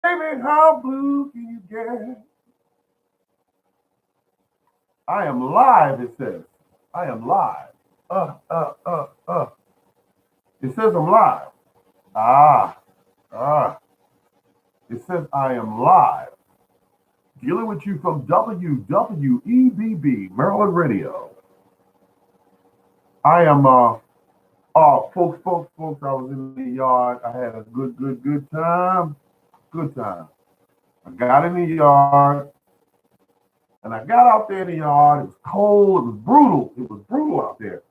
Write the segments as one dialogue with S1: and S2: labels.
S1: Baby, how blue can you get? I am live, it says. I am live. Uh, uh, uh, uh. It says I'm live. Ah, ah. It says I am live. Dealing with you from WWEBB, Maryland Radio. I am, folks, I was in the yard. I had a good time. Good time. I got in the yard and I got out there in the yard. It was cold. It was brutal. It was brutal out there.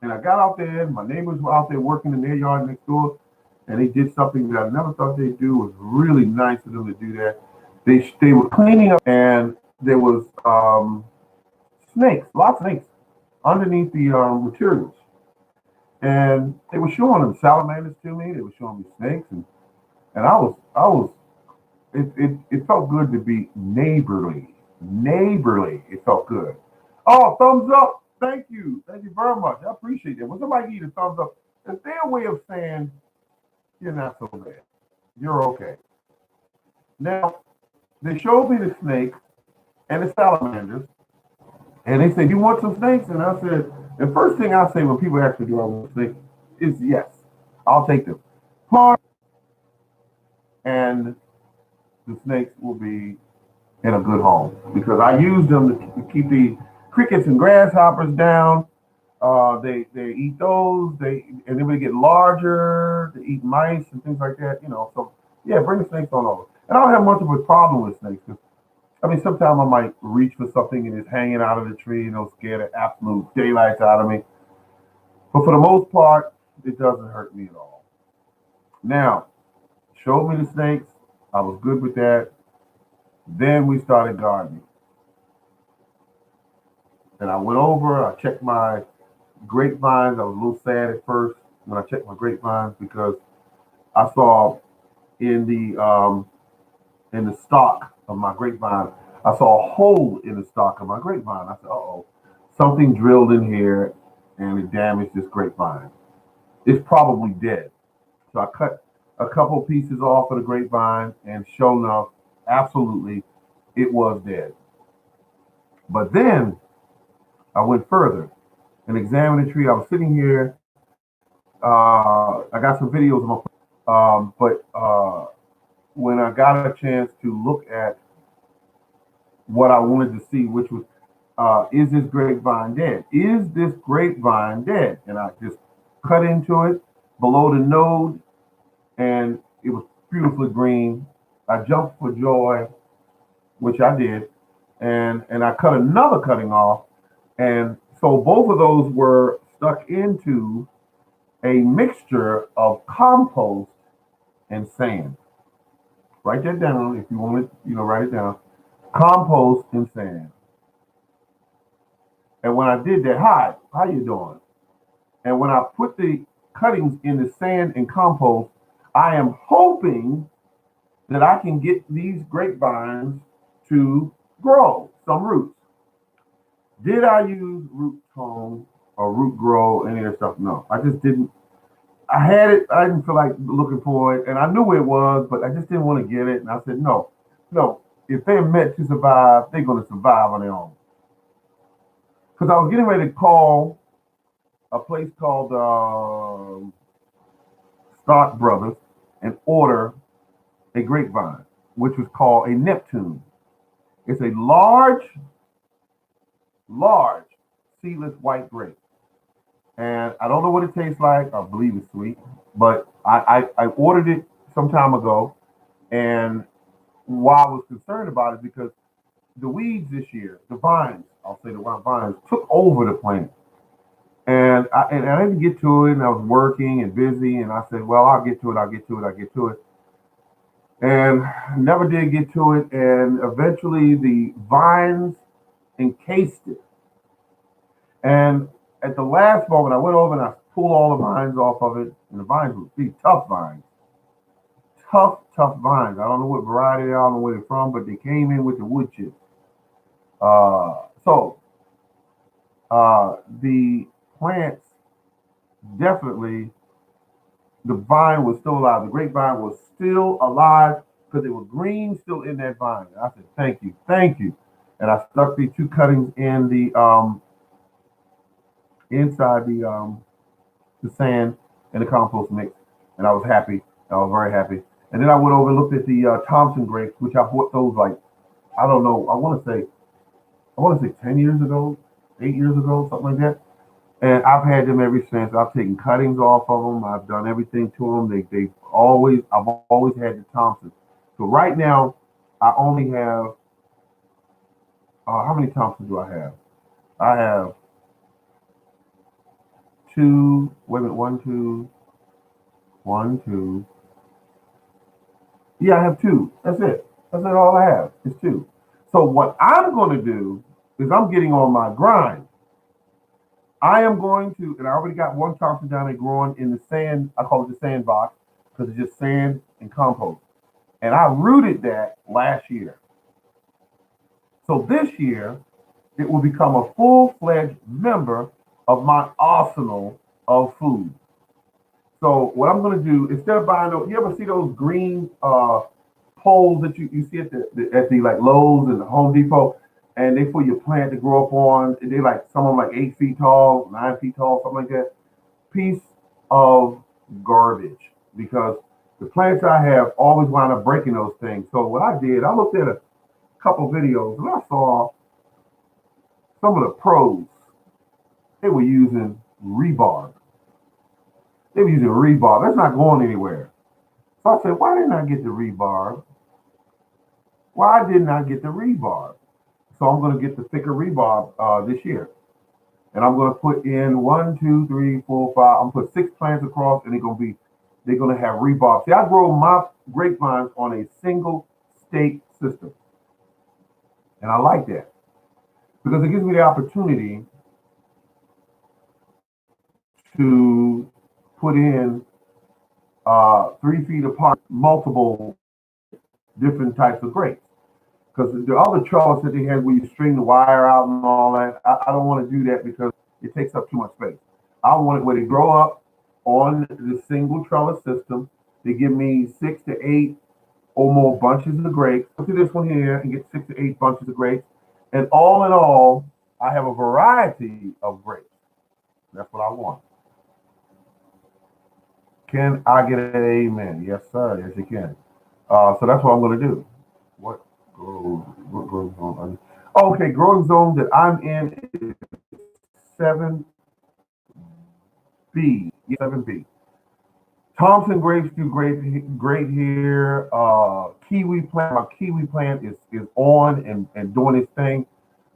S1: And I got out there, and my neighbors were out there working in their yard next door, and they did something that I never thought they'd do. It was really nice of them to do that. They were cleaning up, and there was snakes, lots of snakes underneath the materials, and they were showing them salamanders to me. They were showing me snakes, and I was it felt good to be neighborly. Neighborly. It felt good. Oh, thumbs up. Thank you. Thank you very much. I appreciate that. When somebody gives you a thumbs up, it's their way of saying you're not so bad. You're okay. Now, they showed me the snakes and the salamanders, and they said, "You want some snakes?" And I said, the first thing I say when people ask me, "Do I want snakes?" is yes. I'll take them. And the snakes will be in a good home because I use them to keep the crickets and grasshoppers down. They eat those. And then they get larger. They eat mice and things like that. So yeah, bring the snakes on over. And I don't have much of a problem with snakes because I mean sometimes I might reach for something and it's hanging out of the tree and it'll scare the absolute daylights out of me. But for the most part, it doesn't hurt me at all. Now, showed me the snakes. I was good with that. Then we started gardening. And I went over, I checked my grapevines. I was a little sad at first when I checked my grapevines because I saw in the stalk of my grapevine, I saw a hole in the stalk of my grapevine. I said, "Uh oh, something drilled in here and it damaged this grapevine. It's probably dead." So I cut a couple pieces off of the grapevine, and sure enough, absolutely, it was dead. But then I went further and examined the tree. I was sitting here. I got some videos on my but when I got a chance to look at what I wanted to see, which was, is this grapevine dead? Is this grapevine dead? And I just cut into it below the node, and it was beautifully green. I jumped for joy, which I did, and I cut another cutting off, and so both of those were stuck into a mixture of compost and sand. Write that down if you want it. Write it down. Compost and sand. And when I did that, hi, how you doing? And when I put the cuttings in the sand and compost, I am hoping that I can get these grapevines to grow some roots. Did I use root tone or root grow, any of that stuff? No, I just didn't. I had it. I didn't feel like looking for it, and I knew it was, but I just didn't want to get it. And I said, no, no. If they're meant to survive, they're going to survive on their own. Because I was getting ready to call a place called Scott Brothers and order a grapevine, which was called a Neptune. It's a large seedless white grape. And I don't know what it tastes like. I believe it's sweet, but I ordered it some time ago. And why I was concerned about it because the weeds this year, the vines, I'll say the vines, took over the plant. And I didn't get to it, and I was working and busy, and I said, well, I'll get to it, I'll get to it, I'll get to it. And never did get to it, and eventually the vines encased it. And at the last moment, I went over and I pulled all the vines off of it, and the vines were these tough vines. Tough vines. I don't know what variety they are, I don't know where they're from, but they came in with the wood chips. So the plants definitely, the vine was still alive. The grapevine was still alive, because they were green still in that vine. And I said, thank you, thank you. And I stuck the two cuttings in the inside the sand and the compost mix, and I was happy. I was very happy. And then I went over and looked at the Thompson grapes, which I bought those like I don't know. I want to say 10 years ago, 8 years ago, something like that. And I've had them ever since. I've taken cuttings off of them. I've done everything to them. I've always had the Thompson. So right now, I only have, how many Thompsons do I have? I have two, wait a minute, one, two. Yeah, I have two. That's it. That's it. All I have is two. So what I'm going to do is I'm getting on my grind. I am going to, and I already got one Thompson down there growing in the sand. I call it the sandbox because it's just sand and compost. And I rooted that last year. So this year, it will become a full-fledged member of my arsenal of food. So what I'm going to do, instead of buying those, you ever see those green poles that you see at the like Lowe's and the Home Depot, and they for your plant to grow up on. And they like some of them like 8 feet tall, 9 feet tall, something like that. Piece of garbage because the plants I have always wind up breaking those things. So what I did, I looked at a couple videos and I saw some of the pros. They were using rebar. They were using rebar. That's not going anywhere. So I said, why didn't I get the rebar? Why didn't I get the rebar? So I'm going to get the thicker rebar this year. And I'm going to put in one, two, three, four, five. I'm going to put 6 plants across, and they're going to have rebar. See, I grow my grapevines on a single stake system, and I like that because it gives me the opportunity to put in 3 feet apart multiple different types of grapes. Because the other trellis that they had where you string the wire out and all that, I don't want to do that because it takes up too much space. I want it where they grow up on the single trellis system. They give me 6 to 8 or more bunches of grapes. Look at this one here and get 6 to 8 bunches of grapes. And all in all, I have a variety of grapes. That's what I want. Can I get an amen? Yes, sir. Yes, you can. So that's what I'm going to do. What growing zone? Okay, growing zone that I'm in is 7B. 7B. Thompson grapes do great here. My kiwi plant is on and doing its thing.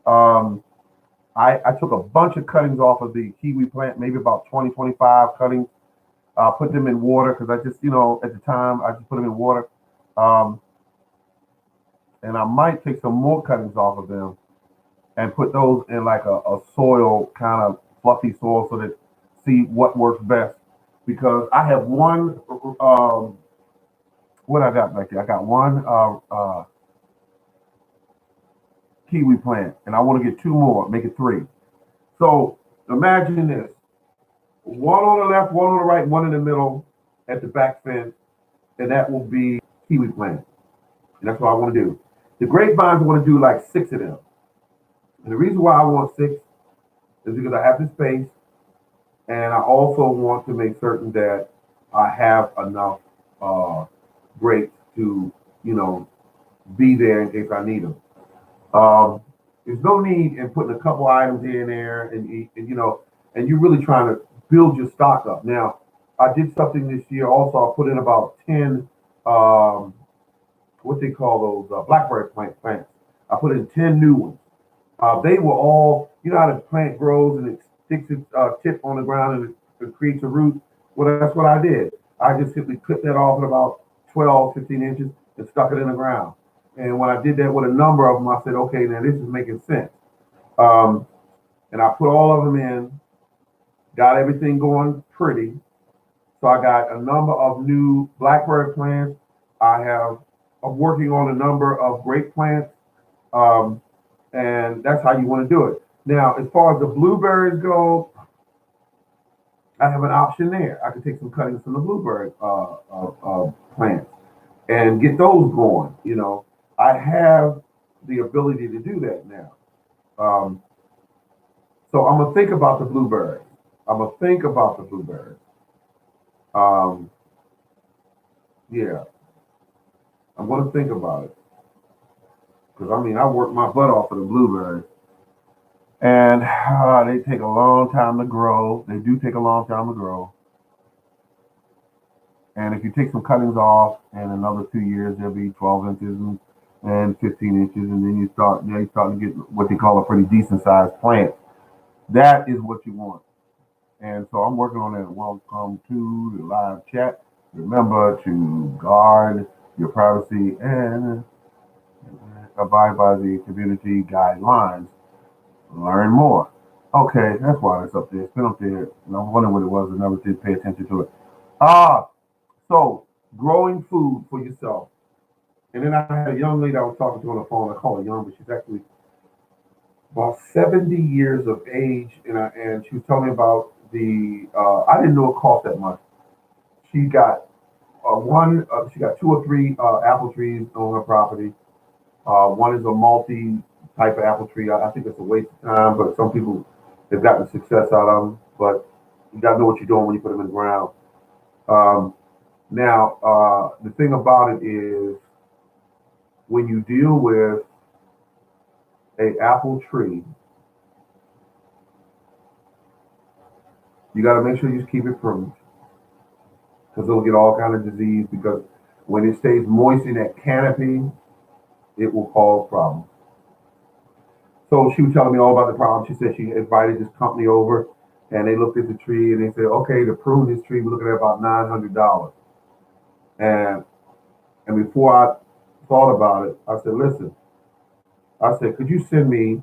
S1: Um, I took a bunch of cuttings off of the kiwi plant, maybe about 20, 25 cuttings. Put them in water because I just, at the time, I just put them in water. Um, and I might take some more cuttings off of them and put those in like a soil, kind of fluffy soil, so that see what works best. Because I have one, what I got back there? I got one kiwi plant, and I want to get 2 more, make it 3. So imagine this: one on the left, one on the right, one in the middle at the back fence, and that will be kiwi plant. And that's what I want to do. The grapevines, I want to do like 6 of them. And the reason why I want 6 is because I have the space, and I also want to make certain that I have enough grapes to, be there in case I need them. Um, there's no need in putting a couple items in there, and you're really trying to build your stock up. Now, I did something this year. Also, I put in about 10, what they call those blackberry plants. I put in 10 new ones. They were all, how the plant grows and it sticks its tip on the ground and it creates a root. Well, that's what I did. I just simply clipped that off at about 12, 15 inches and stuck it in the ground. And when I did that with a number of them, I said, okay, now this is making sense. Um, and I put all of them in, got everything going pretty. So I got a number of new blackberry plants. I'm working on a number of grape plants. Um, and that's how you want to do it. Now, as far as the blueberries go, I have an option there. I can take some cuttings from the blueberry plants. and get those going. I have the ability to do that now. Um, so I'm gonna think about the blueberries. I'm gonna think about the blueberries. Um, yeah, I'm gonna think about it because I mean I work my butt off of the blueberries, and they take a long time to grow. They do take a long time to grow. And if you take some cuttings off, in another 2 years, they'll be 12 inches and 15 inches, and then you start to get what they call a pretty decent sized plant. That is what you want. And so I'm working on that. Welcome to the live chat. Remember to guard your privacy and abide by the community guidelines. Learn more. Okay, that's why it's up there. It's been up there. And I'm wondering what it was. I never did pay attention to it. Ah, so growing food for yourself. And then I had a young lady I was talking to on the phone. I call her young, but she's actually about 70 years of age. And she was telling me about I didn't know it cost that much. She got she got two or three apple trees on her property. One is a multi type of apple tree. I think it's a waste of time, but some people have gotten success out of them. But you got to know what you're doing when you put them in the ground. Um, Now, the thing about it is when you deal with a apple tree, you got to make sure you just keep it pruned because it'll get all kind of disease because when it stays moist in that canopy, it will cause problems. So she was telling me all about the problem. She said she invited this company over and they looked at the tree and they said, okay, to prune this tree, we're looking at about $900. And and before I thought about it, I said, listen, I said, could you send me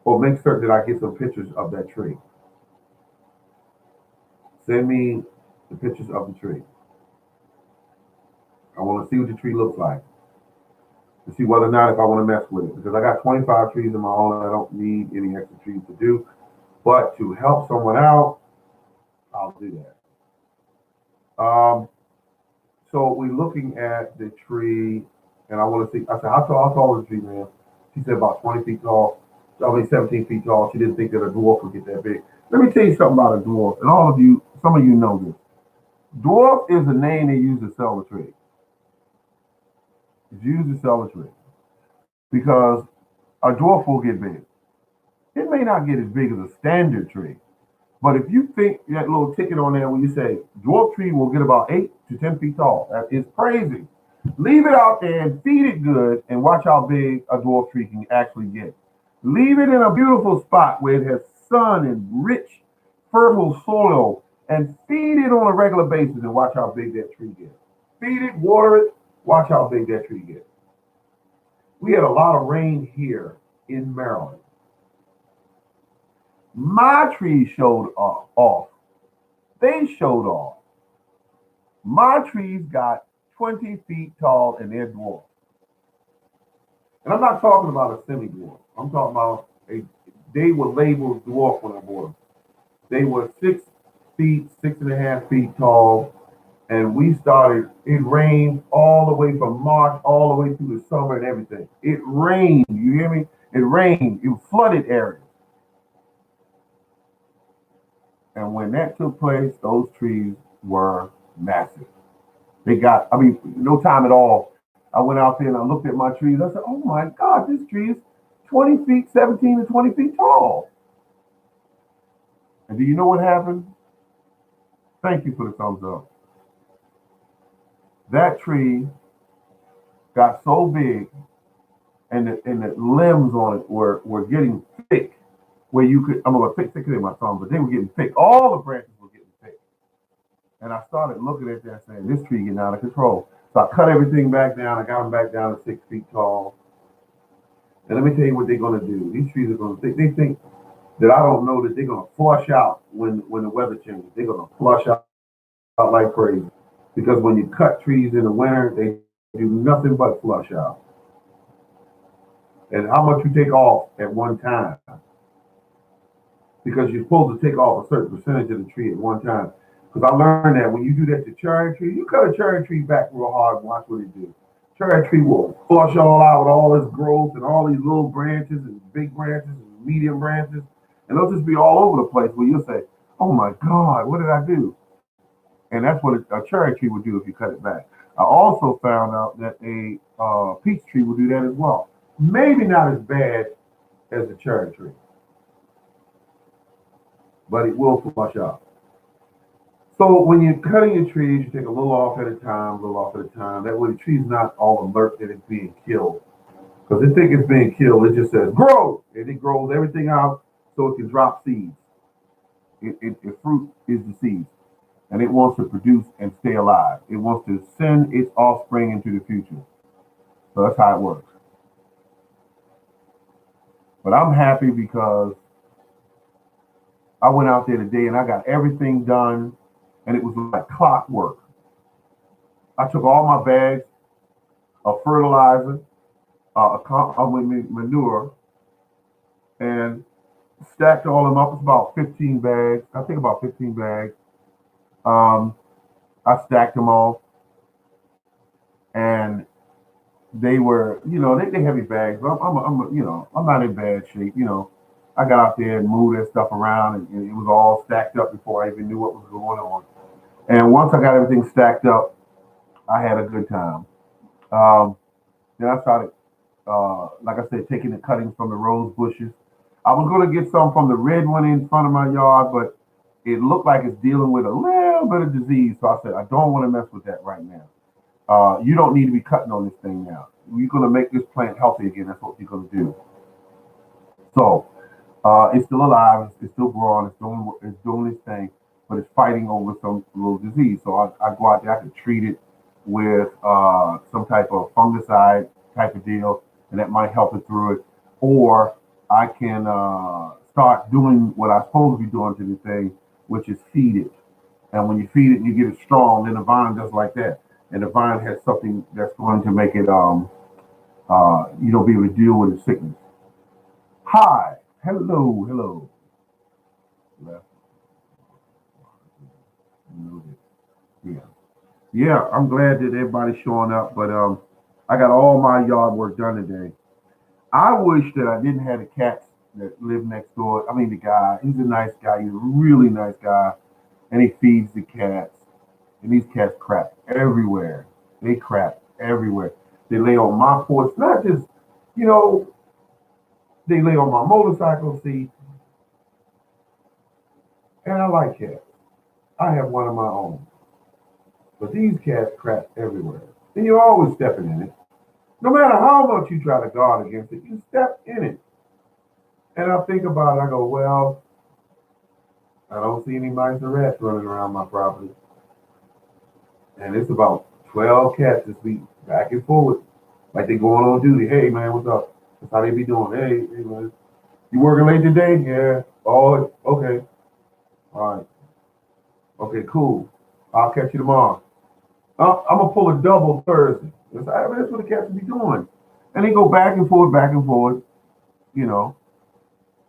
S1: or make certain that I get some pictures of that tree? Send me the pictures of the tree. I want to see what the tree looks like to see whether or not if I want to mess with it. Because I got 25 trees of my own and I don't need any extra trees to do. But to help someone out, I'll do that. So we're looking at the tree and I want to see. I said, how tall is the tree, man? She said about 20 feet tall. I mean, 17 feet tall. She didn't think that a dwarf would get that big. Let me tell you something about a dwarf. And all of you, some of you know this. Dwarf is a name they use to sell a tree. It's used to sell a tree because a dwarf will get big. It may not get as big as a standard tree, but if you think that little ticket on there when you say dwarf tree will get about 8 to 10 feet tall, that is crazy. Leave it out there and feed it good and watch how big a dwarf tree can actually get. Leave it in a beautiful spot where it has sun and rich, fertile soil and feed it on a regular basis and watch how big that tree gets. Feed it, water it, watch how big that tree gets. We had a lot of rain here in Maryland. My trees showed off. They showed off. My trees got 20 feet tall and they're dwarf. And I'm not talking about a semi-dwarf. I'm talking about they were labeled dwarf when I bought them. They were 6 feet, 6.5 feet tall. And we started, it rained all the way from March, all the way through the summer and everything. It rained, you hear me? It rained, it flooded areas. And when that took place, those trees were massive. They got, I mean, no time at all. I went out there and I looked at my trees. I said, oh my God, this tree is 20 feet, 17 to 20 feet tall. And do you know what happened? Thank you for the thumbs up. That tree got so big and the limbs on it were getting thick where you could, I'm going to fix it in my tongue, but they were getting thick. All the branches were getting thick. And I started looking at that saying, this tree getting out of control. So I cut everything back down. I got them back down to 6 feet tall. And let me tell you what they're going to do. These trees are going to, they think that I don't know that they're going to flush out when the weather changes. They're going to flush out like crazy. Because when you cut trees in the winter, they do nothing but flush out. And how much you take off at one time. Because you're supposed to take off a certain percentage of the tree at one time. Because I learned that when you do that to cherry tree, you cut a cherry tree back real hard and watch what it do. Cherry tree will flush all out with all its growth and all these little branches and big branches and medium branches. And they'll just be all over the place where you'll say, oh my God, what did I do? And that's what a cherry tree would do if you cut it back. I also found out that a peach tree will do that as well. Maybe not as bad as a cherry tree, but it will flush out. So when you're cutting your trees, you take a little off at a time, a little off at a time. That way the tree's not all alert that it's being killed. Because they think it's being killed, it just says grow, and it grows everything out so it can drop seeds. Fruit is the seeds, and it wants to produce and stay alive. It wants to send its offspring into the future. So that's how it works. But I'm happy because I went out there today and I got everything done, and it was like clockwork. I took all my bags of fertilizer, manure, and stacked all of them up. It's about 15 bags. I think about 15 bags. Um, I stacked them all, and they were, they heavy bags. But I'm not in bad shape. I got out there and moved that stuff around, and it was all stacked up before I even knew what was going on. And once I got everything stacked up, I had a good time. Um, then I started, like I said, taking the cuttings from the rose bushes. I was going to get some from the red one in front of my yard, but it looked like it's dealing with a little bit of disease. So I said, I don't want to mess with that right now. You don't need to be cutting on this thing now. You're going to make this plant healthy again. That's what you're going to do. So it's still alive. It's still growing. It's doing its thing, but it's fighting over some little disease. So I go out there. I can treat it with some type of fungicide type of deal, and that might help it through it. Or I can start doing what I'm supposed to be doing to the thing, which is feed it. And when you feed it and you get it strong, then the vine does like that. And the vine has something that's going to make it, be able to deal with the sickness. Hi, hello, hello. Left, yeah, yeah. I'm glad that everybody's showing up, but I got all my yard work done today. I wish that I didn't have the cats that live next door. I mean, the guy, he's a nice guy. He's a really nice guy, and he feeds the cats. And these cats crap everywhere. They crap everywhere. They lay on my porch, not just, you know, they lay on my motorcycle seat, and I like cats. I have one of my own. But these cats crap everywhere. And you're always stepping in it. No matter how much you try to guard against it, you step in it. And I think about it, I go, well, I don't see any mice or rats running around my property. And it's about 12 cats this week, back and forward. Like they going on duty. Hey man, what's up? That's how they be doing. Hey man. You working late today? Yeah. Oh, okay. All right. Okay, cool. I'll catch you tomorrow. I'm gonna pull a double Thursday. That's what the cats be doing. And they go back and forth, you know.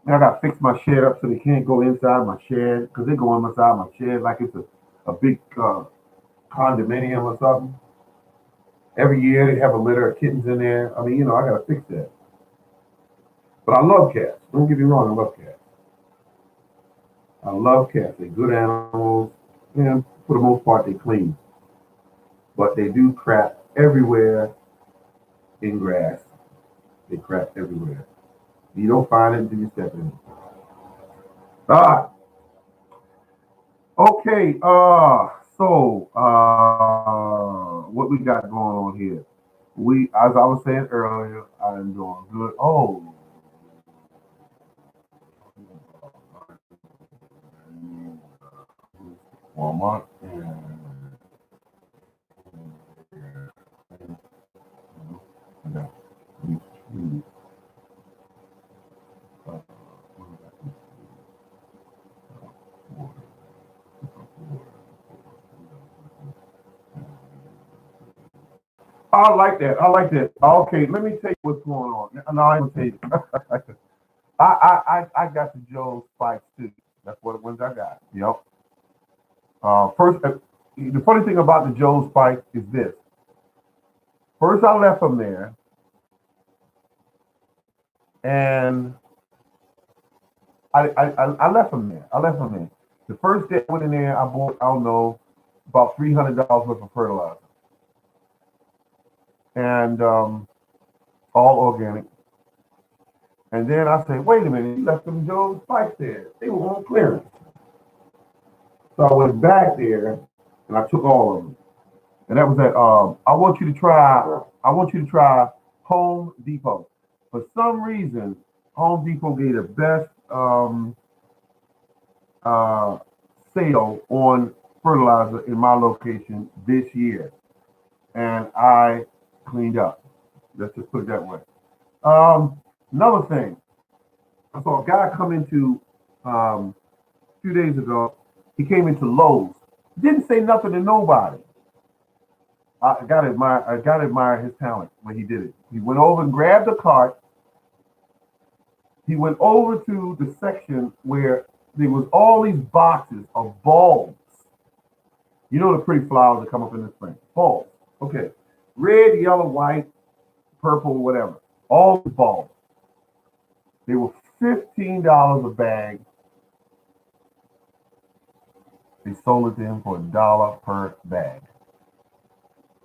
S1: And I gotta fix my shed up so they can't go inside my shed because they go inside my shed like it's a big condominium or something. Every year they have a litter of kittens in there. I mean, I gotta fix that. But I love cats. Don't get me wrong, I love cats. I love cats. They're good animals. And for the most part, they clean. But they do crap everywhere in grass. They crap everywhere. You don't find it until you step in it. Ah, okay. What we got going on here? As I was saying earlier, I'm doing good. Oh, Walmart. I like that. I like that. Okay, let me tell you what's going on. No, I ain't gonna tell you. I got the Joe spikes too. That's what ones I got. Yep. First, the funny thing about the Joe spike is this. First, I left them there, and I left them there. I left them there. The first day I went in there, I bought, I don't know, about $300 worth of fertilizer, and all organic. And then I said, wait a minute, you left them Joe spikes there. They were on clearance. So I went back there and I took all of them. And that was at I want you to try Home Depot. For some reason, Home Depot gave the best uh, sale on fertilizer in my location this year. And I cleaned up. Let's just put it that way. Another thing, I saw a guy come into a few days ago. He came into Lowe's. Didn't say nothing to nobody. I gotta admire his talent when he did it. He went over and grabbed the cart. He went over to the section where there was all these boxes of bulbs. You know the pretty flowers that come up in the spring. Bulbs. Okay. Red, yellow, white, purple, whatever. All the bulbs. They were $15 a bag. They sold it to him for $1 per bag.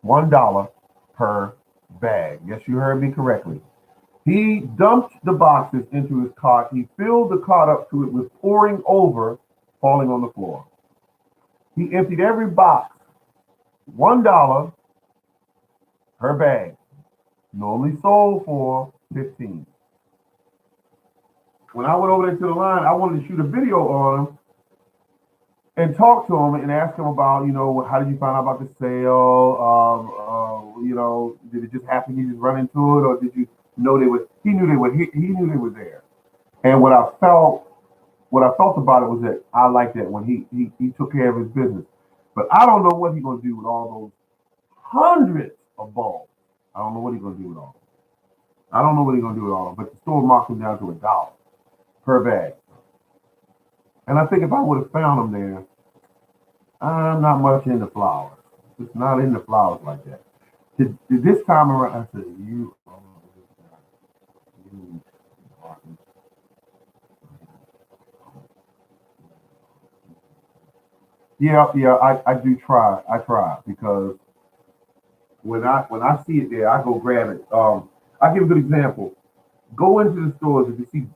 S1: $1 per bag. Yes, you heard me correctly. He dumped the boxes into his cart. He filled the cart up to it was pouring over, falling on the floor. He emptied every box. $1 per bag. Normally sold for $15. When I went over there to the line, I wanted to shoot a video on him and talk to him and ask him about, how did you find out about the sale? Did it just happen? You just run into it, or did you know they were? He knew they were. He knew they were there. And what I felt about it was that I liked that when he took care of his business. But I don't know what he's gonna do with all those hundreds of bulbs. I don't know what he's gonna do with all of them. I don't know what he's gonna do with all of them. But the store marked them down to $1 per bag. And I think if I would have found them there, I'm not much into flowers. It's not into flowers like that. This time around, I said, I do try. I try because when I see it there, I go grab it. I'll give a good example. Go into the stores if you see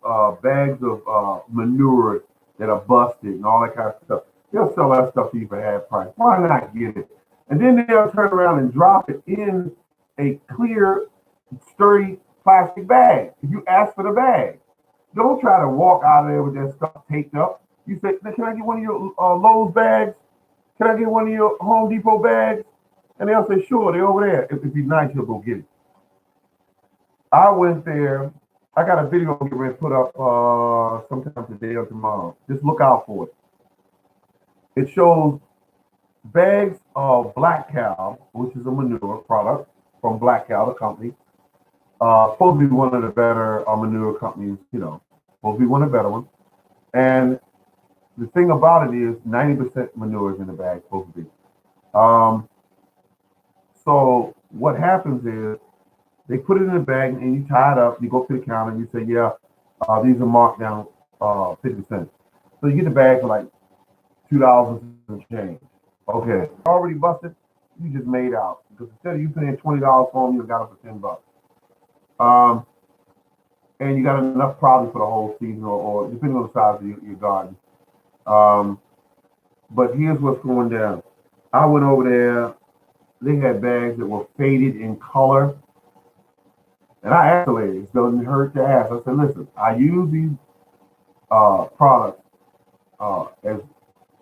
S1: bags of manure that are busted and all that kind of stuff. They'll sell that stuff to you for half price. Why not get it? And then they'll turn around and drop it in a clear, sturdy plastic bag. If you ask for the bag, don't try to walk out of there with that stuff taped up. You say, can I get one of your Lowe's bags? Can I get one of your Home Depot bags? And they'll say, sure, they're over there. If you're nice, you'll go get it. I went there. I got a video I'm going to put up sometime today or tomorrow. Just look out for it. It shows bags of Black Cow, which is a manure product from Black Cow, the company. Supposed to be one of the better manure companies, supposed to be one of the better ones. And the thing about it is 90% manure is in the bag, supposed to be. So what happens is they put it in a bag and you tie it up. You go to the counter and you say, these are marked down 50%. So you get the bag for like $2 and change. Okay, already busted. You just made out because instead of you paying $20 for them, you got it for $10. And you got enough probably for the whole season, or depending on the size of your garden. But here's what's going down. I went over there. They had bags that were faded in color. And I asked the lady, it doesn't hurt to ask. I said, listen, I use these products as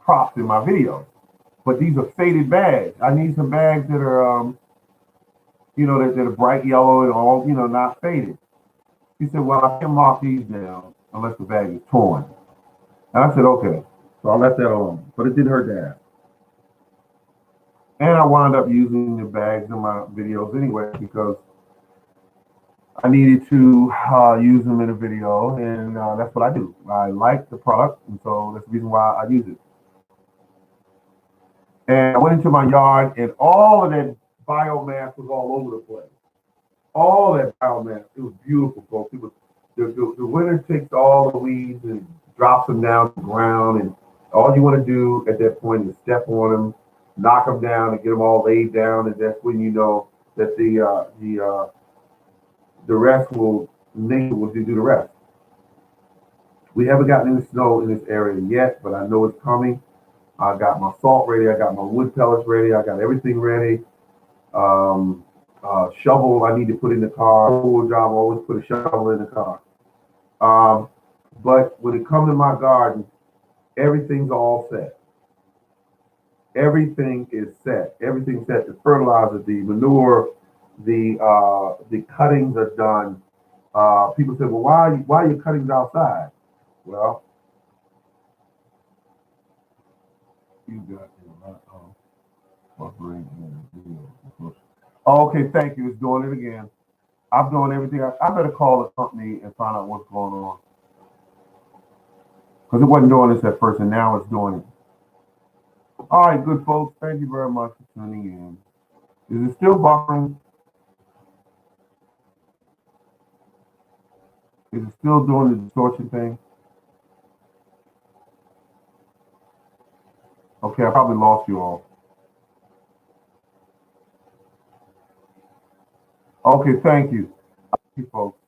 S1: props in my videos, but these are faded bags. I need some bags that are, that are bright yellow and all, not faded. He said, well, I can't mark these down unless the bag is torn. And I said, okay. So I left that alone, but it didn't hurt to ask. And I wound up using the bags in my videos anyway because I needed to use them in a video, and that's what I do. I like the product, and so that's the reason why I use it. And I went into my yard, and all of that biomass was all over the place. All that biomass. It was beautiful, folks. It was the winter takes all the weeds and drops them down to the ground, and all you want to do at that point is step on them, knock them down, and get them all laid down, and that's when you know that the rest will nature will do the rest. We haven't gotten any snow in this area yet, but I know it's coming. I got my salt ready. I got my wood pellets ready. I got everything ready. Um, shovel I need to put in the car. Full job, always put a shovel in the car. Um, but when it comes to my garden, everything's all set. Everything is set. Everything's set. The fertilizer, the manure, the cuttings are done. People say, "Well, why are your cuttings outside?" Well, you got oh, okay, thank you. It's doing it again. I'm doing everything. I better call the company and find out what's going on because it wasn't doing this at first, and now it's doing it. All right, good folks. Thank you very much for tuning in. Is it still buffering? Is it still doing the distortion thing? Okay, I probably lost you all. Okay, thank you. Thank you, folks.